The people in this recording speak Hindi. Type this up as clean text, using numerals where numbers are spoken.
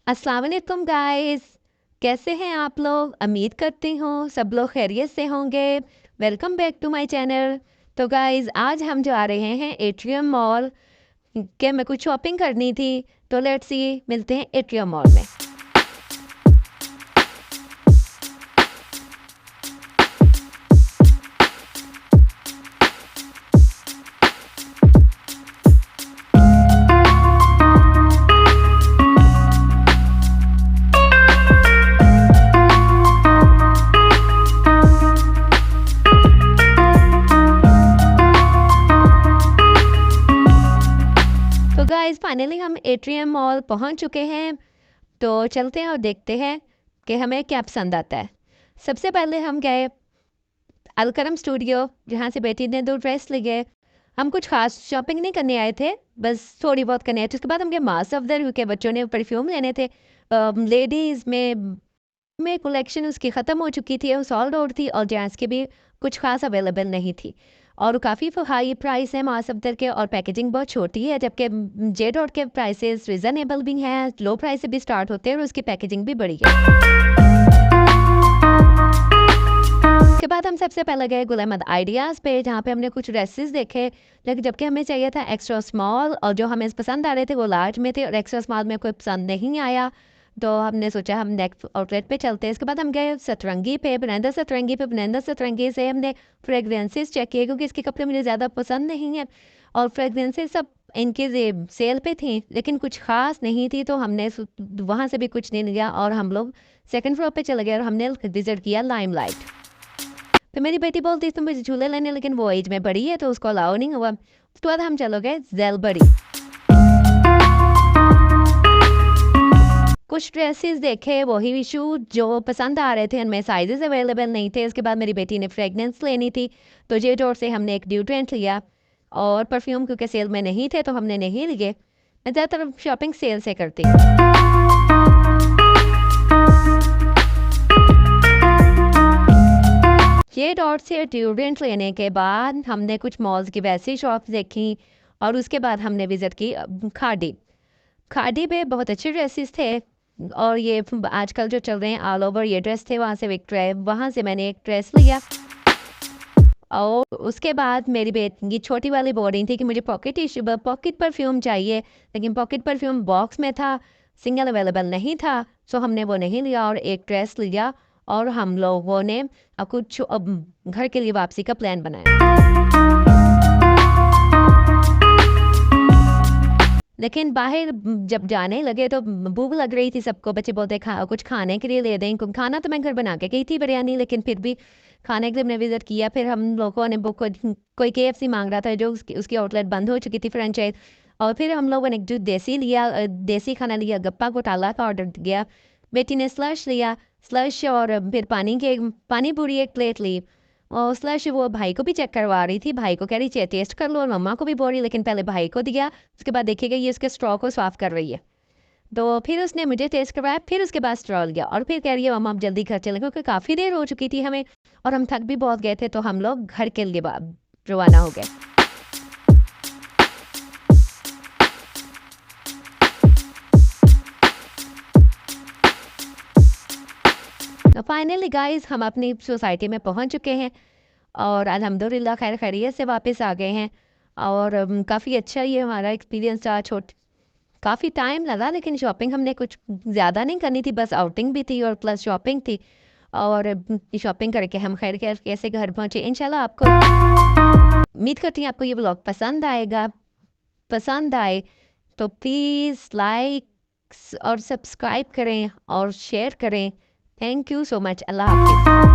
अस्सलाम वालेकुम गाइस। कैसे हैं आप लोग? उम्मीद करती हूँ सब लोग खैरियत से होंगे। Welcome back to my channel. तो गाइस आज हम जा रहे हैं एट्रियम मॉल के मैं कुछ शॉपिंग करनी थी। तो लेट्स सी मिलते हैं एट्रियम मॉल में। तो गाइस फाइनली हम एट्रियम मॉल पहुंच चुके हैं। तो चलते हैं और देखते हैं कि हमें क्या पसंद आता है। सबसे पहले हम गए अलकरम स्टूडियो, जहाँ से बेटी ने 2 ड्रेस लिए। हम कुछ खास शॉपिंग नहीं करने आए थे, बस थोड़ी बहुत करने आए थे। उसके बाद हम गए मास अफदर, क्योंकि बच्चों ने परफ्यूम लेने थे। लेडीज़ में कलेक्शन उसकी ख़त्म हो चुकी थी, वो सॉल्ड आउट थी, और जेंट्स की भी कुछ खास अवेलेबल नहीं थी। और काफ़ी हाई प्राइस है मास अफदर के, और पैकेजिंग बहुत छोटी है, जबकि जे डॉट के प्राइसेस रिजनेबल भी हैं, लो प्राइस से भी स्टार्ट होते हैं, और उसकी पैकेजिंग भी बड़ी है। उसके बाद हम सबसे पहले गए गुल अहमद आइडियाज़ पे, जहाँ पे हमने कुछ ड्रेसेस देखे, लेकिन जबकि हमें चाहिए था एक्स्ट्रा स्मॉल, और जो हमें पसंद आ रहे थे वो लार्ज में थे, और एक्स्ट्रा स्मॉल में कोई पसंद नहीं आया। तो हमने सोचा हम नेक्स्ट आउटलेट पे चलते हैं। इसके बाद हम गए सतरंगी पे, बनांदा सतरंगी से हमने फ्रेगरेंसेस चेक किए, क्योंकि इसके कपड़े मुझे ज़्यादा पसंद नहीं है, और फ्रेगरेंसेस सब इनके सेल पे थी, लेकिन कुछ खास नहीं थी। तो हमने वहाँ से भी कुछ नहीं लिया, और हम लोग सेकंड फ्लोर पे चले गए, और हमने विजिट किया लाइमलाइट। तो मेरी बेटी बोलती तुम मुझे झूले लेने, लेकिन वो एज में बड़ी है तो उसको अलाउ नहीं हुआ। उसके बाद हम चलो गए जेलबरी। कुछ ड्रेसेस देखे, वही शूज जो पसंद आ रहे थे, उनमें साइजेस अवेलेबल नहीं थे। इसके बाद मेरी बेटी ने फ्रेगनेंस लेनी थी, तो जे डॉट से हमने एक ड्यूड्रेंट लिया, और परफ्यूम क्योंकि सेल में नहीं थे तो हमने नहीं लिए। मैं ज़्यादातर शॉपिंग सेल से करती हूँ। ये डॉट से ड्यूरेंट लेने के बाद हमने कुछ मॉल्स की वैसी शॉप्स देखी, और उसके बाद हमने विज़िट की खाड़ी। खाड़ी पे बहुत अच्छे ड्रेसेस थे, और ये आजकल जो चल रहे हैं ऑल ओवर ये ड्रेस थे, वहाँ से एक ड्रेस, वहाँ से मैंने एक ड्रेस लिया। और उसके बाद मेरी बेटी की छोटी वाली बोल रही थी कि मुझे पॉकेट परफ्यूम चाहिए, लेकिन पॉकेट परफ्यूम बॉक्स में था, सिंगल अवेलेबल नहीं था। सो हमने वो नहीं लिया, और एक ड्रेस लिया, और हम लोगों ने कुछ घर के लिए वापसी का प्लान बनाया। लेकिन बाहर जब जाने लगे तो भूख लग रही थी सबको। बच्चे बोलते कुछ खाने के लिए ले दें, क्योंकि खाना तो मैं घर बना के गई थी बिरयानी, लेकिन फिर भी खाने के लिए हमने विजिट किया। फिर हम लोगों ने बुक कोई KFC मांग रहा था, जो उसकी आउटलेट बंद हो चुकी थी, फ्रेंचाइज। और फिर हम लोगों ने जो देसी खाना लिया, गप्पा घोटाला का ऑर्डर दिया। बेटी ने स्लश लिया, स्लश, और फिर पानी पूरी एक प्लेट ली। और स्लश वो भाई को भी चेक करवा रही थी, भाई को कह रही टेस्ट कर लो, और मम्मा को भी बोल रही, लेकिन पहले भाई को दिया। उसके बाद देखिएगा ये उसके स्ट्रॉ को साफ कर रही है। तो फिर उसने मुझे टेस्ट करवाया, फिर उसके बाद स्ट्रॉ लिया, और फिर कह रही है मम्मा आप जल्दी घर चले, क्योंकि काफ़ी देर हो चुकी थी हमें, और हम थक भी बहुत गए थे। तो हम लोग घर के लिए रवाना हो गए। तो फाइनली गाइस हम अपनी सोसाइटी में पहुंच चुके हैं, और अल्हम्दुलिल्लाह खैर खैरियत से वापस आ गए हैं। और काफ़ी अच्छा ये हमारा एक्सपीरियंस रहा। काफ़ी टाइम लगा, लेकिन शॉपिंग हमने कुछ ज़्यादा नहीं करनी थी, बस आउटिंग भी थी और प्लस शॉपिंग थी। और शॉपिंग करके हम खैर खैर कैसे घर पहुँचे। इंशाल्लाह आपको उम्मीद करती हूँ आपको ये ब्लॉग पसंद आएगा। पसंद आए तो प्लीज़ लाइक और सब्सक्राइब करें और शेयर करें। Thank you so much. अल्लाह हाफिज़।